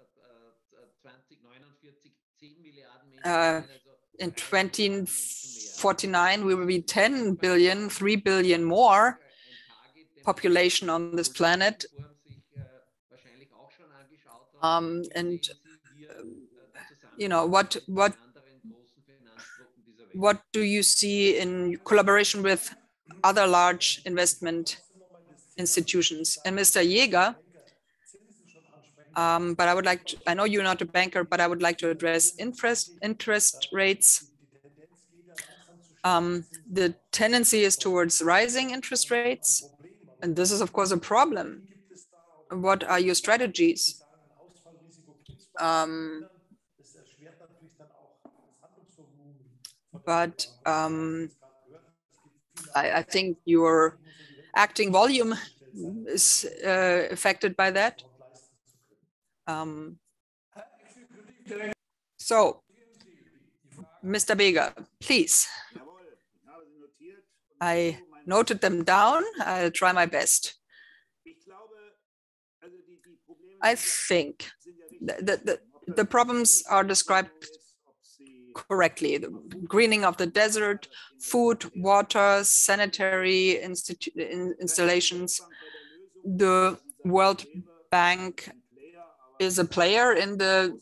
S8: in 2049 we will be 10 billion, 3 billion more population on this planet. And you know, what do you see in collaboration with other large investment institutions? And Mr. Jäger, but I would like to, I know you're not a banker, but I would like to address interest rates. The tendency is towards rising interest rates, and this is of course a problem. What are your strategies? But I think your acting volume is affected by that. So, Mr. Beger, please. I noted them down. I'll try my best. I think the problems are described correctly. The greening of the desert, food, water, sanitary installations. The World Bank is a player in the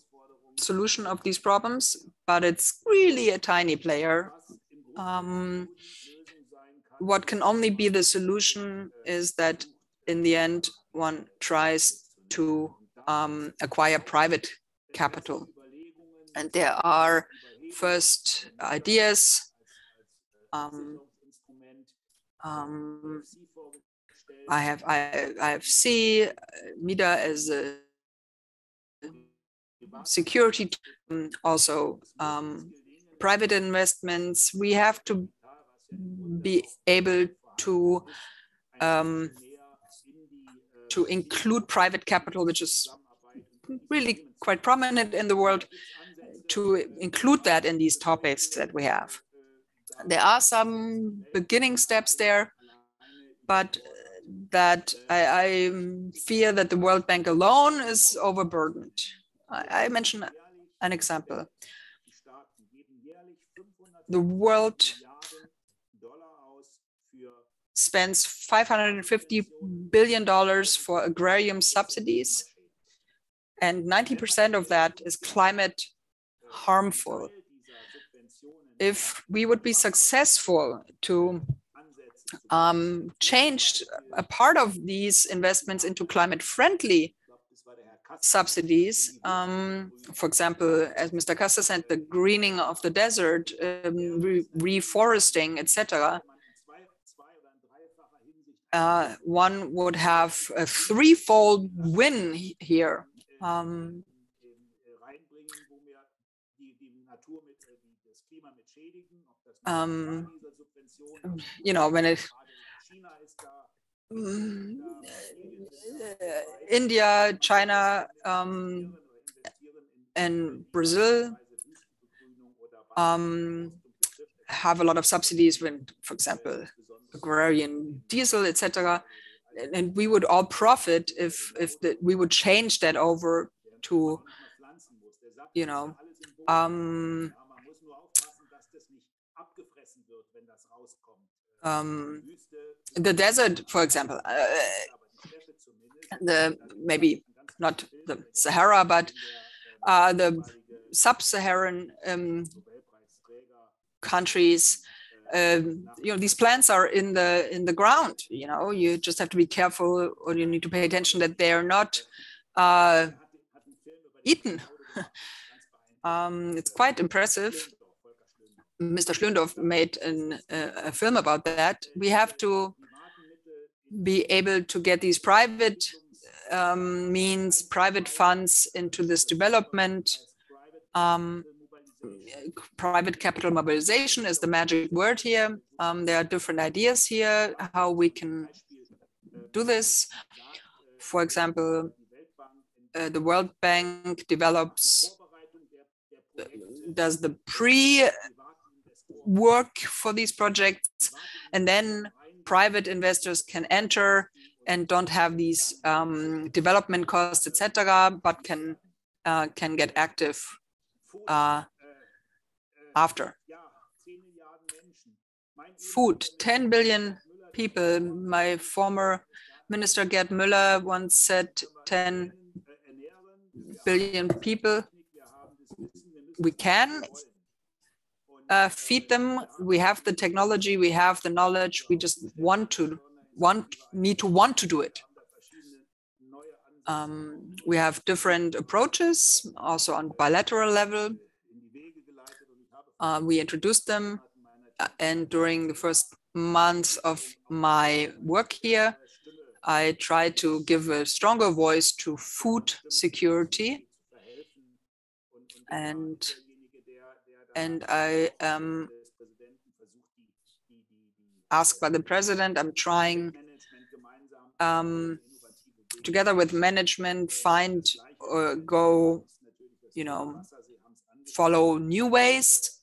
S8: solution of these problems, but it's really a tiny player. What can only be the solution is that in the end, one tries to acquire private capital. And there are first ideas. IFC, MIDA as a security, also private investments. We have to be able to include private capital, which is really quite prominent in the world, to include that in these topics that we have. There are some beginning steps there, but that I fear that the World Bank alone is overburdened. I mention an example. The world spends $550 billion for agrarian subsidies, and 90% of that is climate harmful. If we would be successful to change a part of these investments into climate-friendly subsidies, for example, as Mr. Kastner said, the greening of the desert, reforesting, etc., one would have a threefold win here. You know, when it India, China, and Brazil have a lot of subsidies when, for example, agrarian diesel, etc. And we would all profit if we would change that over to, you know, the desert, for example, maybe not the Sahara, but the sub-Saharan countries. These plants are in the ground. You just have to be careful, or you need to pay attention that they are not eaten. It's quite impressive. Mr. Schlöndorff made a film about that. We have to be able to get these private means, private funds into this development. Private capital mobilization is the magic word here. There are different ideas here how we can do this. For example, the World Bank does the pre-work for these projects, and then private investors can enter and don't have these development costs, etc., but can get active after. Food, 10 billion people. My former minister Gerd Müller once said 10 billion people. We can feed them. We have the technology, we have the knowledge. We just need to want to do it. We have different approaches, also on bilateral level. We introduced them, and during the first months of my work here, I tried to give a stronger voice to food security. And I asked by the president, I'm trying together with management, find or go, follow new ways.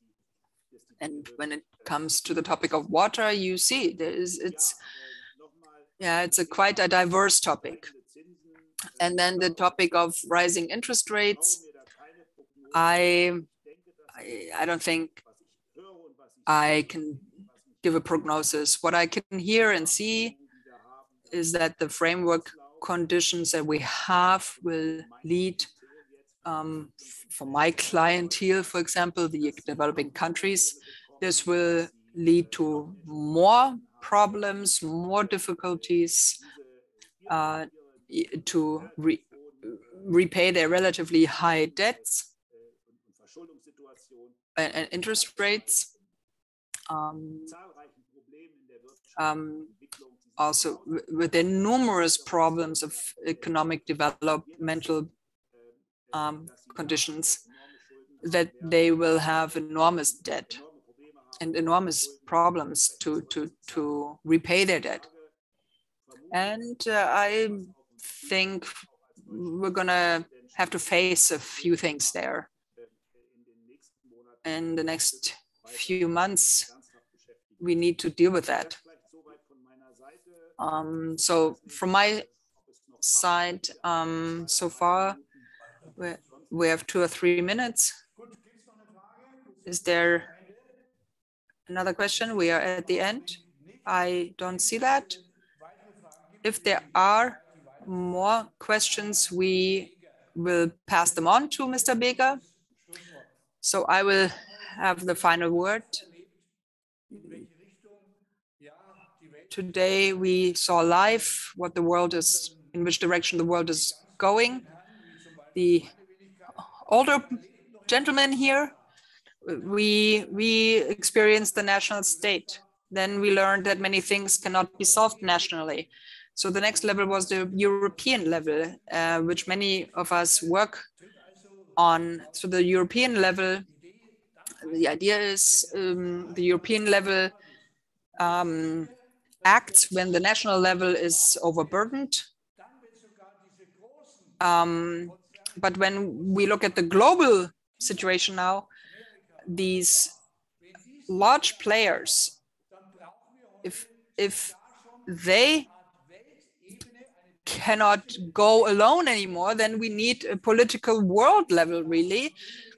S8: And when it comes to the topic of water, you see, it's quite a diverse topic. And then the topic of rising interest rates, I don't think I can give a prognosis. What I can hear and see is that the framework conditions that we have will lead, for my clientele, for example, the developing countries, this will lead to more problems, more difficulties to repay their relatively high debts and interest rates. Also, with the numerous problems of economic developmental conditions, that they will have enormous debt and enormous problems to repay their debt. And I think we're gonna have to face a few things there in the next few months. We need to deal with that. So from my side, so far, we have 2 or 3 minutes. Is there another question? We are at the end. I don't see that. If there are more questions, we will pass them on to Mr. Beger. So I will have the final word. Today we saw live what the world is, in which direction the world is going. The older gentlemen here, we experienced the national state. Then we learned that many things cannot be solved nationally. So the next level was the European level, which many of us work on. So the European level, the idea is the European level acts when the national level is overburdened. But when we look at the global situation now, these large players, if they cannot go alone anymore, then we need a political world level, really,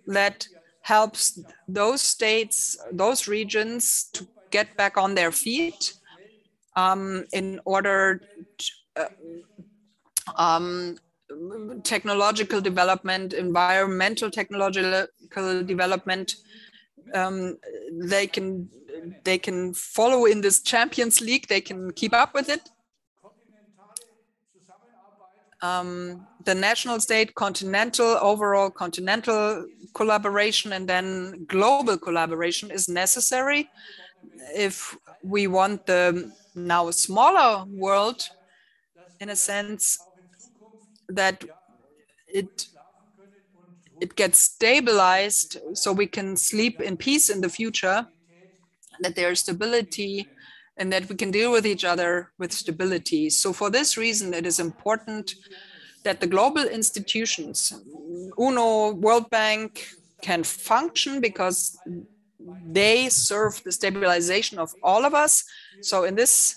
S8: that helps those states, those regions to get back on their feet in order technological development, environmental technological development. They can follow in this Champions League. They can keep up with it. The national state, overall continental collaboration, and then global collaboration is necessary if we want the now smaller world, in a sense that it gets stabilized so we can sleep in peace in the future, that there's stability and that we can deal with each other with stability. So for this reason, it is important that the global institutions, UNO, World Bank, can function because they serve the stabilization of all of us. So in this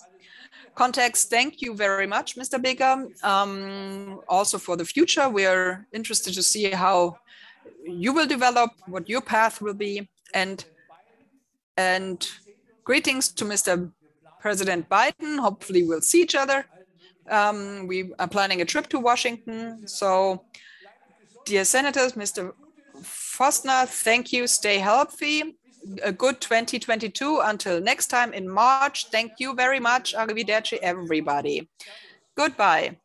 S8: context, thank you very much, Mr. Bigger. Also for the future, we are interested to see how you will develop, what your path will be, and greetings to Mr. President Biden. Hopefully we'll see each other. We are planning a trip to Washington. So dear senators, Mr. Forstner, thank you, stay healthy. A good 2022 until next time in March. Thank you very much. Arrivederci, everybody. Goodbye.